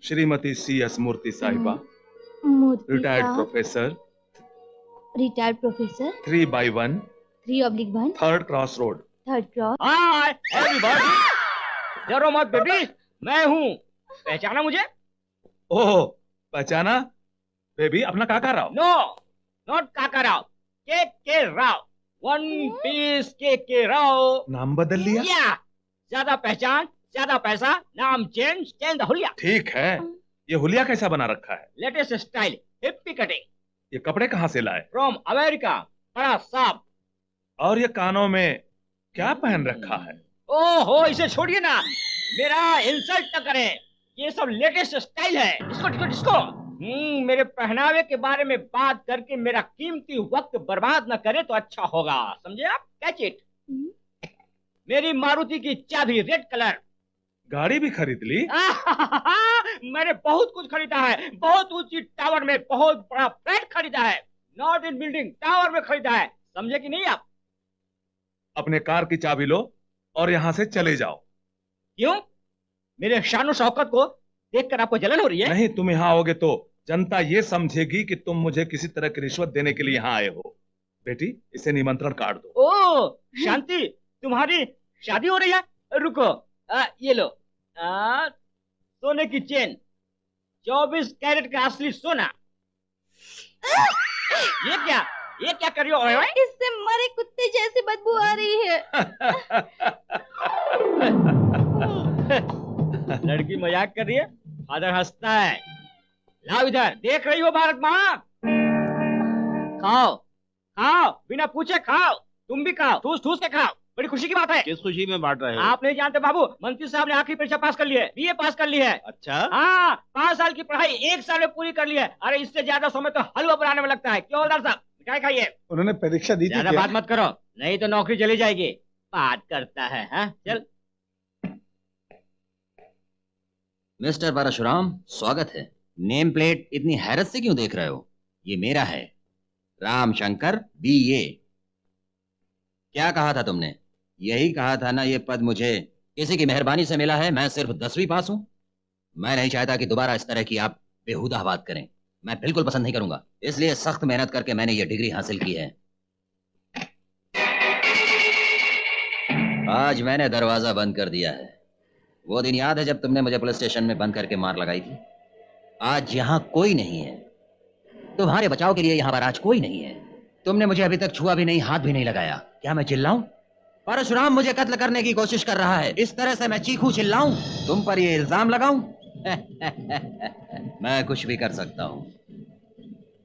Shrimati CS Murthy साहिबा, Murthy retired professor, 3/1, 3/1, third cross road. Third cross. Hi everybody, डरो मत baby, मैं हूँ, पहचाना मुझे? ओह, पहचाना? बेबी अपना काका राव। नो, नॉट काका राव, के राव, वन पीस के राव। नाम बदल लिया? या, ज्यादा पहचान, ज्यादा पैसा, नाम चेंज द हुलिया। ठीक है, ये हुलिया कैसा बना रखा है? Latest style, hippie cutting. ये कपड़े कहाँ से लाए? फ्रॉम अमेरिका, बड़ा साफ। और ये कानों में क्या पहन रखा है? ओहो, इसे छोड़िए ना, मेरा इंसल्ट न करें, ये सब लेटेस्ट स्टाइल है। Disco disco disco. मेरे पहनावे के बारे में बात करके मेरा कीमती वक्त बर्बाद न करे तो अच्छा होगा, समझे आप? Catch it. मेरी मारुति की चाबी रेड कलर। गाड़ी भी खरीद ली? मैंने बहुत कुछ खरीदा है, बहुत ऊंची टावर में बहुत बड़ा फ्लैट खरीदा है, नॉट इन बिल्डिंग, टावर में खरीदा है, समझे कि नहीं आप? अपने कार की चाबी लो और यहाँ से चले जाओ। क्यों? मेरे शान शौकत को देखकर आपको जलन हो रही है? नहीं, तुम यहाँ आओगे तो जनता ये समझेगी कि तुम मुझे किसी तरह की रिश्वत देने के लिए यहाँ आए हो। बेटी, इसे निमंत्रण कार्ड दो। ओ शांति, तुम्हारी शादी हो रही है? रुको, ये लो, सोने की चेन, 24 कैरेट का असली सोना। ये क्या कर रही हो? इससे मरे कुत्ते जैसी बदबू आ रही है। लड़की मजाक कर रही है, फादर हंसता है। लाओ इधर, देख रही हो भारत माँ? खाओ खाओ, बिना पूछे खाओ, तुम भी खाओ, ठूस ठूस के खाओ, बड़ी खुशी की बात है। किस खुशी में बांट रहे हो? आप नहीं जानते बाबू, मंत्री साहब ने आखिरी परीक्षा पास कर ली है, BA पास कर ली है। अच्छा? हाँ, 5 साल की पढ़ाई 1 साल में पूरी कर ली है। अरे इससे ज्यादा समय तो हलवा बनाने में लगता है। क्यों हवलदार साहब, मिठाई खाइए। उन्होंने परीक्षा दी थी ज्यादा क्या? बात मत करो, नहीं तो नौकरी चली जाएगी। बात करता है, हाँ चल। मिस्टर परशुराम, स्वागत है। नेम प्लेट इतनी हैरत से क्यों देख रहे हो? ये मेरा है, राम शंकर BA। क्या कहा था तुमने? यही कहा था ना, ये पद मुझे किसी की मेहरबानी से मिला है, मैं सिर्फ 10वीं पास हूं। मैं नहीं चाहता कि दोबारा इस तरह की आप बेहुदा बात करें, मैं बिल्कुल पसंद नहीं करूंगा। इसलिए सख्त मेहनत करके मैंने ये डिग्री हासिल की है। आज मैंने दरवाजा बंद कर दिया है। वो दिन याद है जब तुमने मुझे पुलिस स्टेशन में बंद करके मार लगाई थी? आज यहाँ कोई नहीं है, तुम्हारे बचाव के लिए यहाँ पर आज कोई नहीं है। तुमने मुझे अभी तक छुआ भी नहीं, हाथ भी नहीं लगाया। क्या मैं चिल्लाऊं? परशुराम मुझे कत्ल करने की कोशिश कर रहा है, इस तरह से मैं चीखूं चिल्लाऊं, तुम पर ये इल्जाम लगाऊं? मैं कुछ भी कर सकता हूं।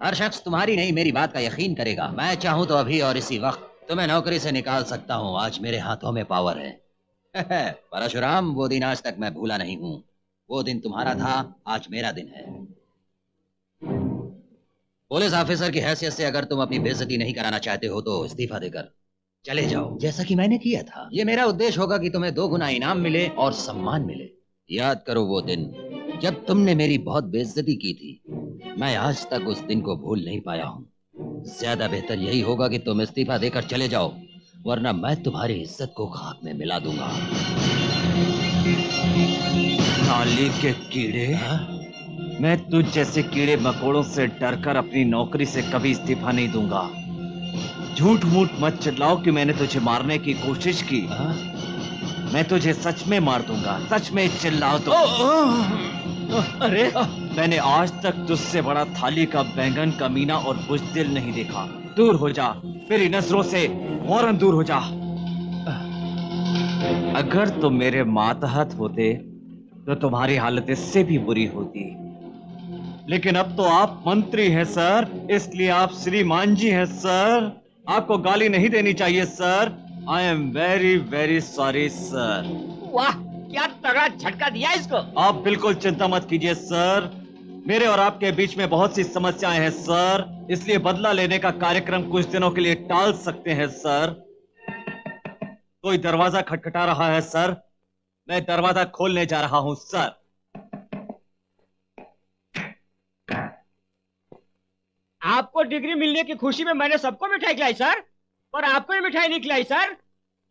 हर शख्स तुम्हारी नहीं मेरी बात का यकीन करेगा। मैं चाहूं तो अभी और इसी वक्त तुम्हें नौकरी से निकाल सकता हूं। आज मेरे हाथों में पावर है। परशुराम, वो दिन आज तक मैं भूला नहीं हूं। वो दिन तुम्हारा था, आज मेरा दिन है। पुलिस ऑफिसर की हैसियत से अगर तुम अपनी बेइज्जती नहीं कराना चाहते हो तो इस्तीफा देकर चले जाओ, जैसा कि मैंने किया था। ये मेरा उद्देश्य होगा कि तुम्हें 2 गुना इनाम मिले और सम्मान मिले। याद करो वो दिन जब तुमने मेरी बहुत बेइज्जती की थी। मैं आज तक उस दिन को भूल नहीं पाया हूँ। ज्यादा बेहतर यही होगा कि तुम इस्तीफा देकर चले जाओ, वरना मैं तुम्हारी इज्जत को खाक में मिला दूंगा। नाली के कीड़े, मैं तुझ जैसे कीड़े मकोड़ों से डरकर अपनी नौकरी से कभी इस्तीफा नहीं दूंगा। झूठ मूठ मत चिल्लाओ कि मैंने तुझे मारने की कोशिश की। मैं तुझे सच में मार दूंगा, सच में चिल्लाओ तो। अरे, मैंने आज तक तुझसे बड़ा थाली का बैंगन कमीना और बुज़दिल नहीं देखा। दूर हो जा, मेरी नजरों से फौरन दूर हो जा। अगर तुम मेरे मातहत होते तो तुम्हारी हालत इससे भी बुरी होती, लेकिन अब तो आप मंत्री हैं सर, इसलिए आप श्रीमान जी हैं सर। आपको गाली नहीं देनी चाहिए sir. I am very very sorry sir. वाह, क्या तगड़ा झटका दिया इसको। आप बिल्कुल चिंता मत कीजिए सर, मेरे और आपके बीच में बहुत सी समस्याएं हैं सर, इसलिए बदला लेने का कार्यक्रम कुछ दिनों के लिए टाल सकते हैं सर। कोई दरवाजा खटखटा रहा है सर, मैं दरवाजा खोलने जा रहा हूं सर। आपको डिग्री मिलने की खुशी में मैंने सबको मिठाई खिलाई सर, पर आपको ही मिठाई नहीं खिलाई सर।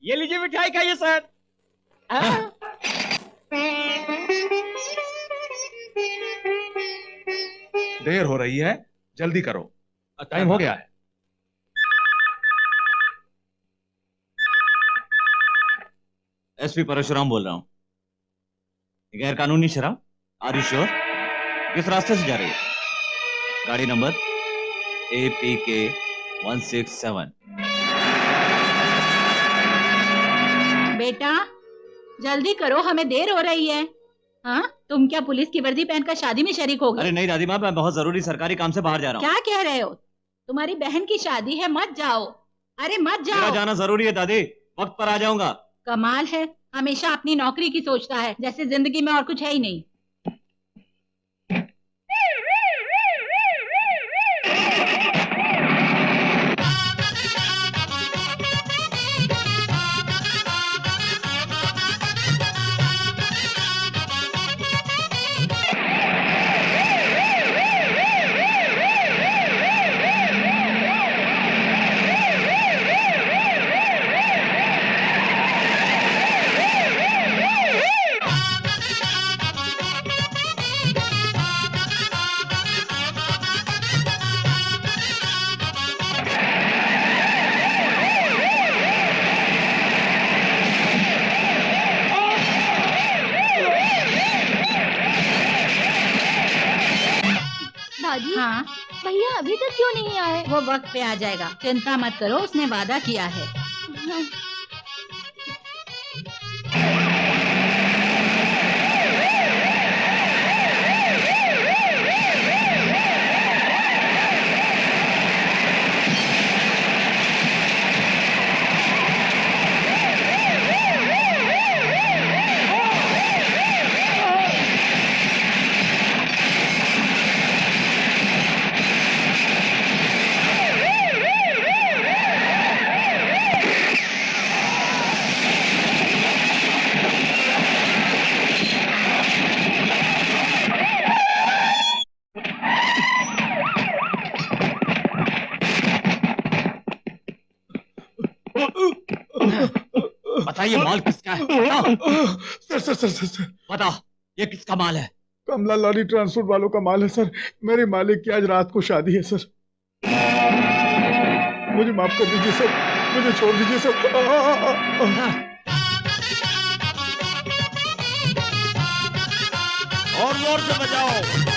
ये लीजिए मिठाई खाइए सर। देर हो रही है, जल्दी करो, टाइम हो गया है। एसपी परशुराम बोल रहा हूँ। गैर कानूनी शराब, आर यू श्योर? किस रास्ते से जा रही है? गाड़ी नंबर APK 167। बेटा जल्दी करो, हमें देर हो रही है। हाँ, तुम क्या पुलिस की वर्दी पहनकर शादी में शरीक हो गए? अरे नहीं दादी माँ, मैं बहुत जरूरी सरकारी काम से बाहर जा रहा हूँ। क्या कह रहे हो? तुम्हारी बहन की शादी है, मत जाओ। अरे मत मेरा जाओ। जाना जरूरी है दादी, वक्त पर आ जाऊंगा। कमाल है, हमेशा अपनी नौकरी की सोचता है, जैसे जिंदगी में और कुछ है ही नहीं। दादी, हाँ, भैया अभी तक क्यों नहीं आए? वो वक्त पे आ जाएगा, चिंता मत करो, उसने वादा किया है। हाँ। बताइए माल किसका है? बताओ। सर बता, ये किसका माल है? कमला लॉरी ट्रांसपोर्ट वालों का माल है सर। मेरे मालिक की आज रात को शादी है सर। मुझे माफ कर दीजिए सर, मुझे छोड़ दीजिए सर। और जोर से बजाओ।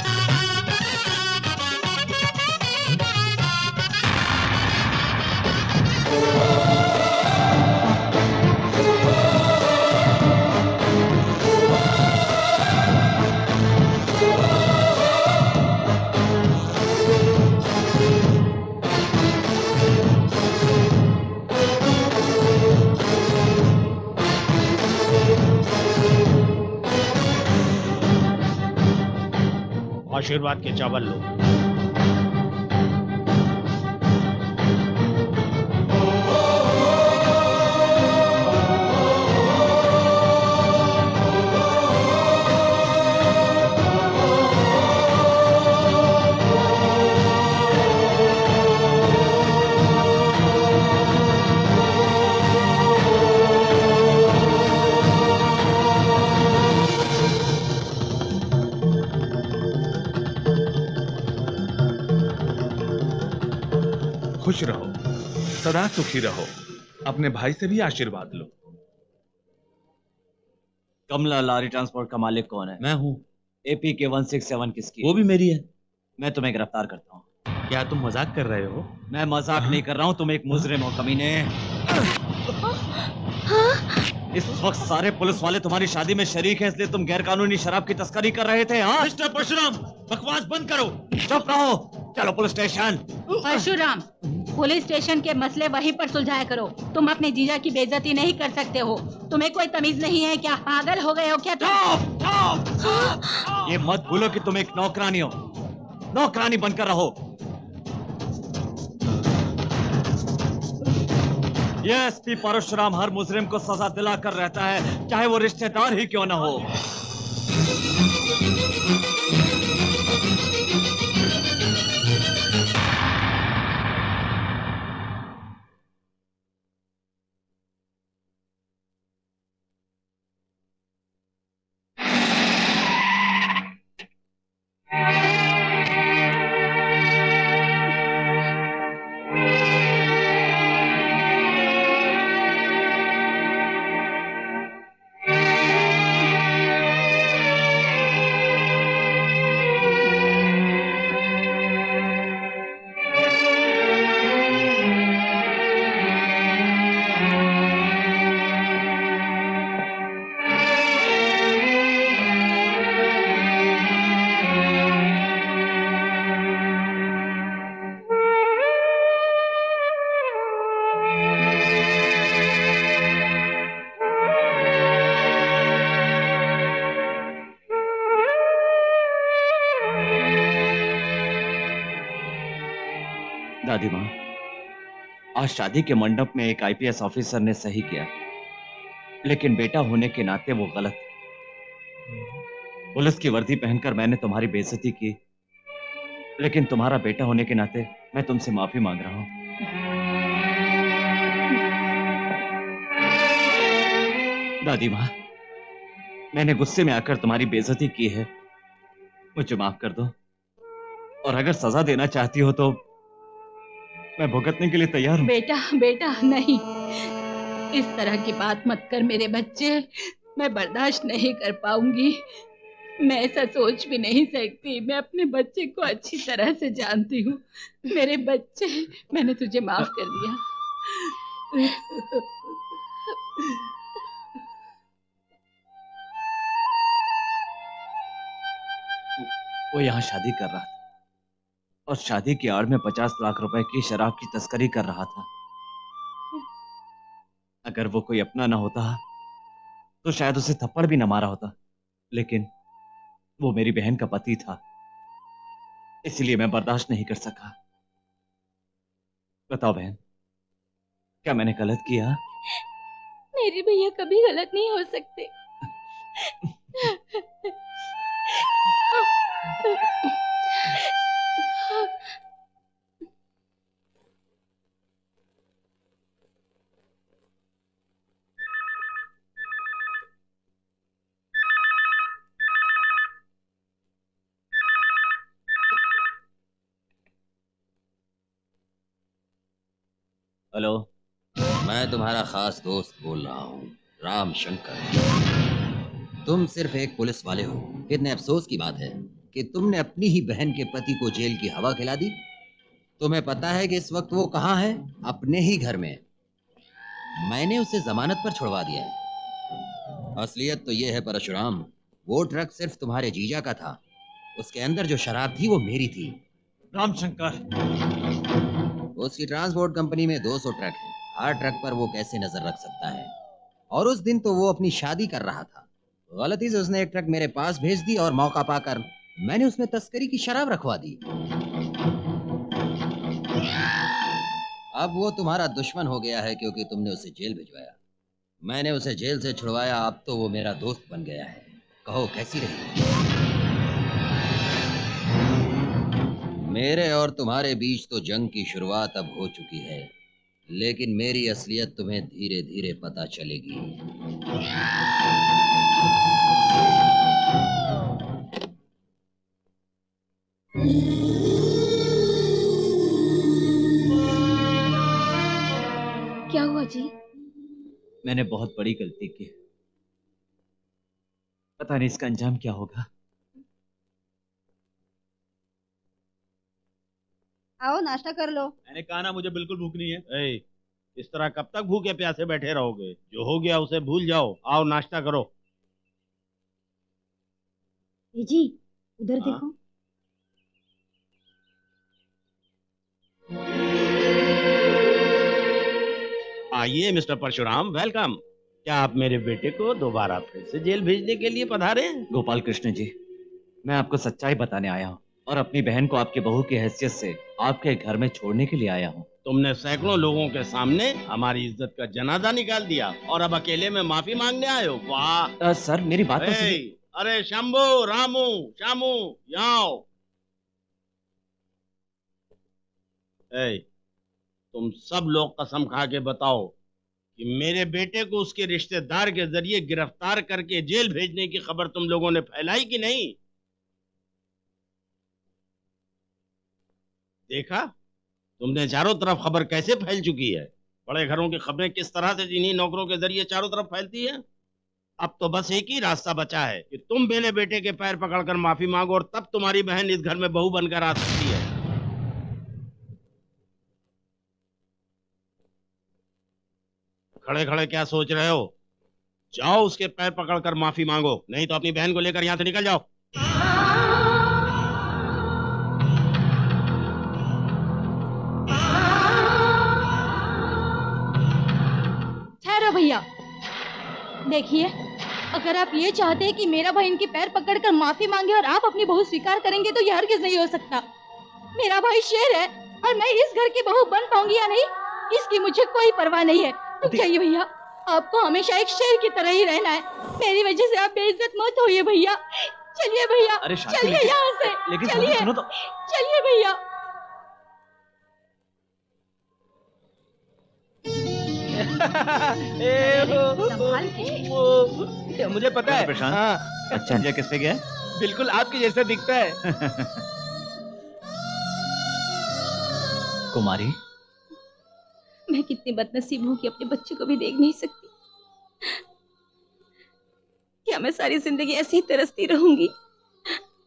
आशीर्वाद के चावल लो। खुश रहो, सदा सुखी रहो, अपने भाई से भी आशीर्वाद लो। कमला लॉरी ट्रांसपोर्ट का मालिक कौन है? मैं हूँ। APK 167 किसकी? वो भी मेरी है। मैं तुम्हें गिरफ्तार करता हूँ। क्या तुम मजाक कर रहे हो? मैं मजाक नहीं कर रहा हूँ, तुम एक मुजरिम हो कमीने। इस वक्त सारे पुलिस वाले तुम्हारी शादी में शरीक हैं, इसलिए तुम गैर कानूनी शराब की तस्करी कर रहे थे। हाँ मिस्टर परशुराम, बकवास बंद करो। चुप रहो, चलो police station. Parshuram, police station के मसले वहीं पर सुलझाया करो। तुम अपने जीजा की बेइज्जती नहीं कर सकते हो। तुम्हें कोई तमीज नहीं है क्या? पागल हो गए हो क्या तुम? ये मत भूलो कि तुम एक नौकरानी हो, नौकरानी बनकर रहो। ये एसपी परशुराम हर मुजरिम को सजा दिला कर रहता है, चाहे वो रिश्तेदार ही क्यों न हो। दादी माँ, आज शादी के मंडप में एक आईपीएस ऑफिसर ने सही किया, लेकिन बेटा होने के नाते वो गलत। पुलिस की वर्दी पहनकर मैंने तुम्हारी बेइज्जती की, लेकिन तुम्हारा बेटा होने के नाते मैं तुमसे माफी मांग रहा हूं। दादी माँ, मैंने गुस्से में आकर तुम्हारी बेइज्जती की है, मुझे माफ कर दो। और अगर सजा देना चाहती हो तो मैं भुगतने के लिए तैयार हूं। बेटा बेटा नहीं, इस तरह की बात मत कर मेरे बच्चे, मैं बर्दाश्त नहीं कर पाऊंगी। मैं ऐसा सोच भी नहीं सकती। मैं अपने बच्चे को अच्छी तरह से जानती हूँ। मेरे बच्चे, मैंने तुझे माफ कर दिया। वो यहाँ शादी कर रहा था और शादी की आड़ में 50 लाख रुपए की शराब की तस्करी कर रहा था। अगर वो कोई अपना ना होता तो शायद उसे थप्पड़ भी न मारा होता, लेकिन वो मेरी बहन का पति था, इसलिए मैं बर्दाश्त नहीं कर सका। बताओ बहन, क्या मैंने गलत किया? मेरे भैया कभी गलत नहीं हो सकते। हेलो, मैं तुम्हारा खास दोस्त बोल रहा हूँ, राम शंकर। तुम सिर्फ एक पुलिस वाले हो। कितने अफसोस की बात है कि तुमने अपनी ही बहन के पति को जेल की हवा खिला दी। तुम्हें पता है कि इस वक्त वो कहाँ है? अपने ही घर में। मैंने उसे जमानत पर छुड़वा दिया है। असलियत तो ये है परशुराम, वो ट्रक सिर्फ तुम्हारे जीजा का था। उसके अंदर जो शराब थी वो मेरी थी। रामशंकर, उसकी ट्रांसपोर्ट कंपनी में 200 ट्रक है। हर ट्रक पर वो कैसे नजर रख सकता है? और उस दिन तो वो अपनी शादी कर रहा था। गलती से उसने एक ट्रक मेरे पास भेज दी और मौका पाकर मैंने उसमें तस्करी की शराब रखवा दी। अब वो तुम्हारा दुश्मन हो गया है क्योंकि तुमने उसे जेल भिजवाया। मैंने उसे जेल से छुड़वाया, अब तो वो मेरा दोस्त बन गया है। कहो कैसी रही? मेरे और तुम्हारे बीच तो जंग की शुरुआत अब हो चुकी है, लेकिन मेरी असलियत तुम्हें धीरे धीरे पता चलेगी। क्या हुआ जी? मैंने बहुत बड़ी गलती की। पता नहीं इसका अंजाम क्या होगा। आओ नाश्ता कर लो। मैंने कहा ना मुझे बिल्कुल भूख नहीं है। इस तरह कब तक भूखे प्यासे बैठे रहोगे? जो हो गया उसे भूल जाओ। आओ नाश्ता करो। जी उधर हाँ? देखो। आइए मिस्टर परशुराम, वेलकम। क्या आप मेरे बेटे को दोबारा फिर से जेल भेजने के लिए पधारे हैं? गोपाल कृष्ण जी, मैं आपको सच्चाई बताने आया हूँ और अपनी बहन को आपकी बहू की हैसियत से आपके घर में छोड़ने के लिए आया हूँ। तुमने सैकड़ों लोगों के सामने हमारी इज्जत का जनाजा निकाल दिया और अब अकेले में माफी मांगने आए हो? वाह! सर मेरी बात तो सुनिए। अरे शंभू, रामू, शामू, यहाँ आओ। तुम सब लोग कसम खा के बताओ कि मेरे बेटे को उसके रिश्तेदार के जरिए गिरफ्तार करके जेल भेजने की खबर तुम लोगों ने फैलाई कि नहीं? देखा तुमने चारों तरफ खबर कैसे फैल चुकी है। बड़े घरों की खबरें किस तरह से इन्हीं नौकरों के जरिए चारों तरफ फैलती है। अब तो बस एक ही रास्ता बचा है कि तुम मेरे बेटे के पैर पकड़कर माफी मांगो और तब तुम्हारी बहन इस घर में बहू बनकर आ सकती है। खड़े खड़े क्या सोच रहे हो? जाओ उसके पैर पकड़कर माफी मांगो, नहीं तो अपनी बहन को लेकर यहां से निकल जाओ। ठहरो भैया, देखिए, अगर आप ये चाहते हैं कि मेरा भाई इनके पैर पकड़कर माफी मांगे और आप अपनी बहू स्वीकार करेंगे तो यह हरगिज नहीं हो सकता। मेरा भाई शेर है, और मैं इस घर की बहू बन पाऊंगी या नहीं, इसकी मुझे कोई परवाह नहीं है। रुक जाइए भैया, आपको हमेशा एक शेर की तरह ही रहना है। मेरी वजह से आप बेइज्जत मत होइए भैया। चलिए भैया, अरे शांति, चलिए यहाँ से, लेकिन चलिए, सुनो तो। चलिए भैया। मुझे पता है। प्रशांत, हाँ, अच्छा ये किससे गया? बिल्कुल आपके जैसा दिखता है। कुमारी, मैं कितनी बदनसीब हूँ कि अपने बच्चे को भी देख नहीं सकती। क्या मैं सारी जिंदगी ऐसे ही तरसती रहूंगी?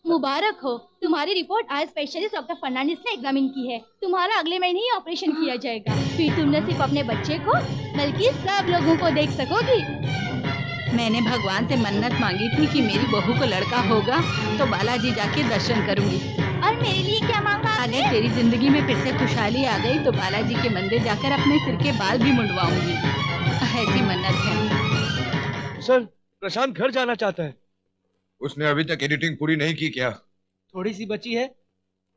मुबारक हो, तुम्हारी रिपोर्ट आज स्पेशलिस्ट डॉक्टर फर्नांडिस ने एग्जामिन की है। तुम्हारा अगले महीने ही ऑपरेशन किया जाएगा। फिर तुम न सिर्फ अपने बच्चे को बल्कि सब लोगों को देख सकोगी। मैंने भगवान से मन्नत मांगी थी कि मेरी बहू को लड़का होगा तो बालाजी जाके दर्शन करूंगी। और मेरे लिए क्या मांगा? अगर तेरी जिंदगी में फिर से खुशहाली आ गई तो बालाजी के मंदिर जाकर अपने सिर के बाल भी मुंडवाऊंगी। ऐसी मन्नत है। सर, प्रशांत घर जाना चाहता है। उसने अभी तक एडिटिंग पूरी नहीं की क्या? थोड़ी सी बची है,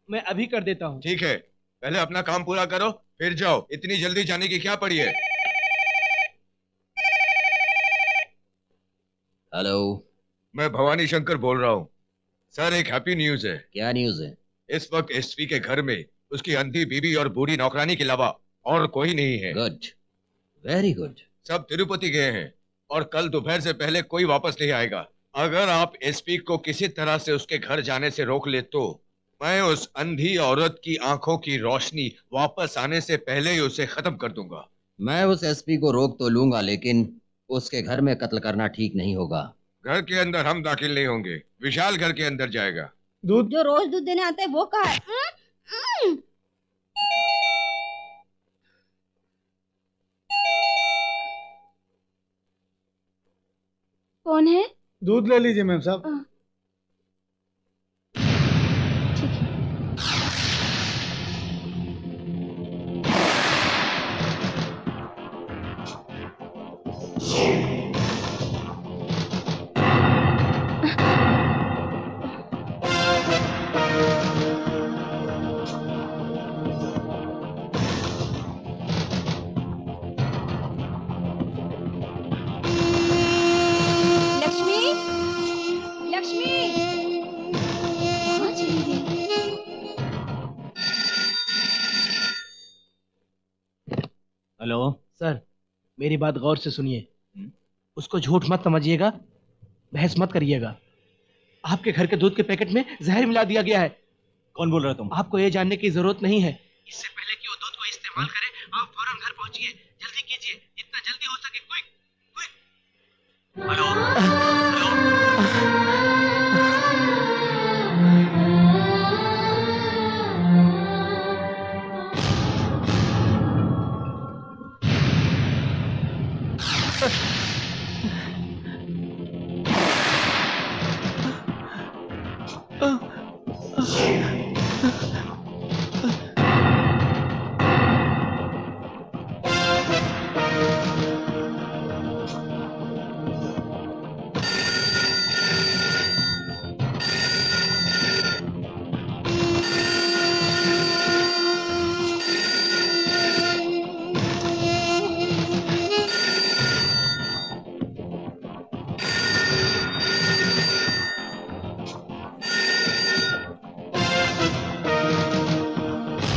मैं अभी कर देता हूँ। ठीक है, पहले अपना काम पूरा करो फिर जाओ। इतनी जल्दी जाने की क्या पड़ी है? हेलो, मैं भवानी शंकर बोल रहा हूँ। सर, एक हैप्पी न्यूज है। क्या न्यूज है? इस वक्त एसपी के घर में उसकी अंधी बीबी और बूढ़ी नौकरानी के अलावा और कोई नहीं है। Good, very good. सब तिरुपति गए हैं और कल दोपहर से पहले कोई वापस नहीं आएगा। अगर आप एसपी को किसी तरह से उसके घर जाने से रोक ले तो मैं उस अंधी औरत की आंखों की रोशनी वापस आने से पहले ही उसे खत्म कर दूंगा। मैं उस एसपी को रोक तो लूंगा, लेकिन उसके घर में कत्ल करना ठीक नहीं होगा। घर के अंदर हम दाखिल नहीं होंगे, विशाल घर के अंदर जाएगा। दूध जो रोज दूध देने आता है वो कहाँ है? कौन है? दूध ले लीजिए मैम साहब। ठीक है। हेलो सर, मेरी बात गौर से सुनिए। उसको झूठ मत समझिएगा, बहस मत करिएगा। आपके घर के दूध के पैकेट में जहर मिला दिया गया है। कौन बोल रहे हो तुम? आपको ये जानने की जरूरत नहीं है। इससे पहले कि वो दूध को इस्तेमाल करे, आप फौरन घर पहुंचिए। जल्दी कीजिए, जितना जल्दी हो सके। Quick quick. हेलो,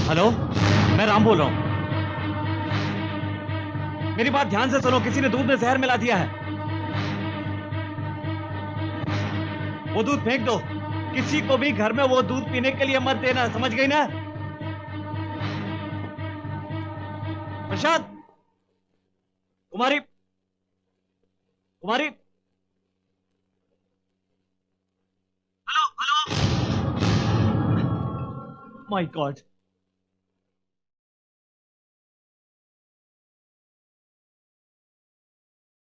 हेलो, मैं राम बोल रहा हूं। मेरी बात ध्यान से सुनो, किसी ने दूध में जहर मिला दिया है। वो दूध फेंक दो। किसी को भी घर में वो दूध पीने के लिए मत देना, समझ गई ना? प्रशांत, कुमारी, कुमारी, हेलो हेलो। My God,